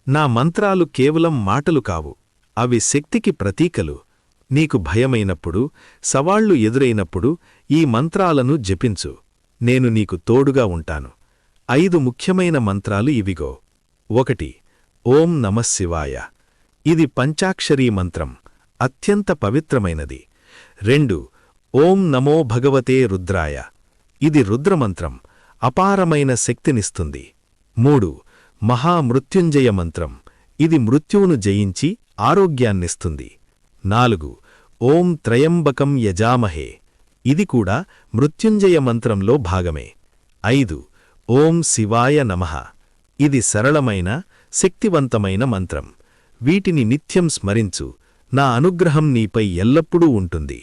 నా మంత్రాలు కేవలం మాటలు కావు, అవి శక్తికి ప్రతీకలు. నీకు భయమైనప్పుడు, సవాళ్లు ఎదురైనప్పుడు ఈ మంత్రాలను జపించు. నేను నీకు తోడుగా ఉంటాను. 5 ముఖ్యమైన మంత్రాలు ఇవిగో. 1. ఓం నమఃశివాయ. ఇది పంచాక్షరీ మంత్రం, అత్యంత పవిత్రమైనది. 2. ఓం నమో భగవతే రుద్రాయ. ఇది రుద్రమంత్రం, అపారమైన శక్తినిస్తుంది. 3. మహామృత్యుంజయ మంత్రం, ఇది మృత్యువును జయించి ఆరోగ్యాన్నిస్తుంది. 4. ఓం త్రయంబకం యజామహే. ఇది కూడా మృత్యుంజయ మంత్రంలో భాగమే. 5. ఓం శివాయ నమః. ఇది సరళమైన, శక్తివంతమైన మంత్రం. వీటిని నిత్యం స్మరించు, నా అనుగ్రహం నీపై ఎల్లప్పుడూ ఉంటుంది.